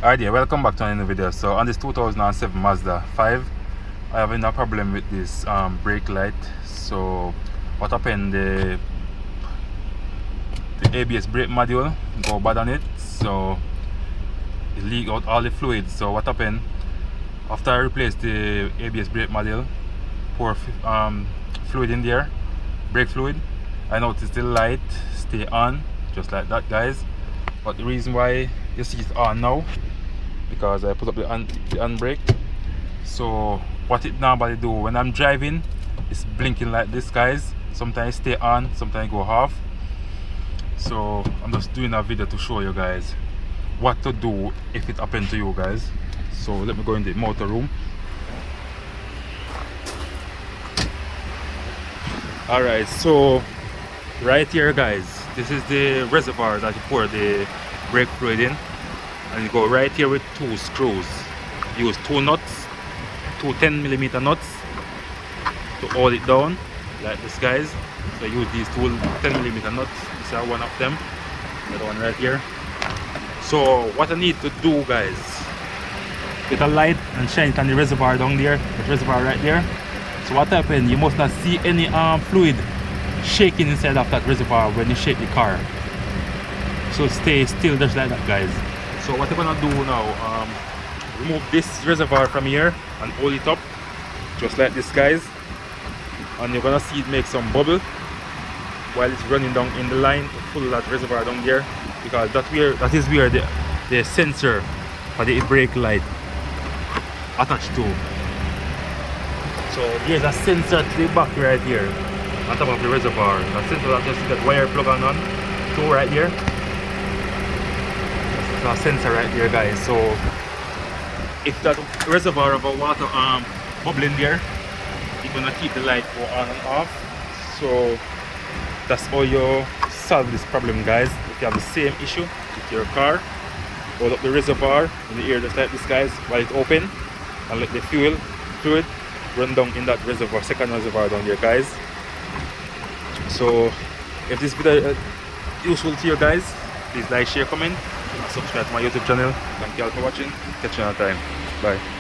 Alright, yeah, welcome back to another video. So on this 2007 Mazda 5, I having a problem with this brake light. So what happened, the ABS brake module go bad on it, so it leaked out all the fluid. So what happened, after I replaced the ABS brake module, pour fluid in there, brake fluid, I noticed the light stay on just like that, guys. But the reason why you see it on now, because I put up the handbrake. So what it normally do when I'm driving, it's blinking like this, guys. Sometimes stay on, sometimes go off. So I'm just doing a video to show you guys what to do if it happened to you guys. So let me go in the motor room. Alright, so right here, guys, this is the reservoir that you pour the brake fluid in, and you go right here with two screws. Use two nuts, two 10mm nuts to hold it down like this, guys. So use these two 10mm nuts. This is one of them, the one right here. So what I need to do, guys, get a light and shine it on the reservoir down there, the reservoir right there. So what happened, you must not see any fluid shaking inside of that reservoir when you shake the car. So stay still just like that, guys. So what I'm gonna do now, remove this reservoir from here and hold it up just like this, guys, and you're gonna see it make some bubble while it's running down in the line to pull that reservoir down there, because that is where the sensor for the brake light attached to. So here's a sensor to the back right here on top of the reservoir. A sensor that just got wire plug on to right here. That's a sensor right there, guys. So if that reservoir of a water bubbling there, you're gonna keep the light go on and off. So that's how you solve this problem, guys. If you have the same issue with your car, hold up the reservoir in the air just like this, guys, while it's open, and let the fluid run down in that reservoir, second reservoir down there, guys. So if this video is useful to you guys, please like, share, comment, and subscribe to my YouTube channel. Thank you all for watching. Catch you another time. Bye.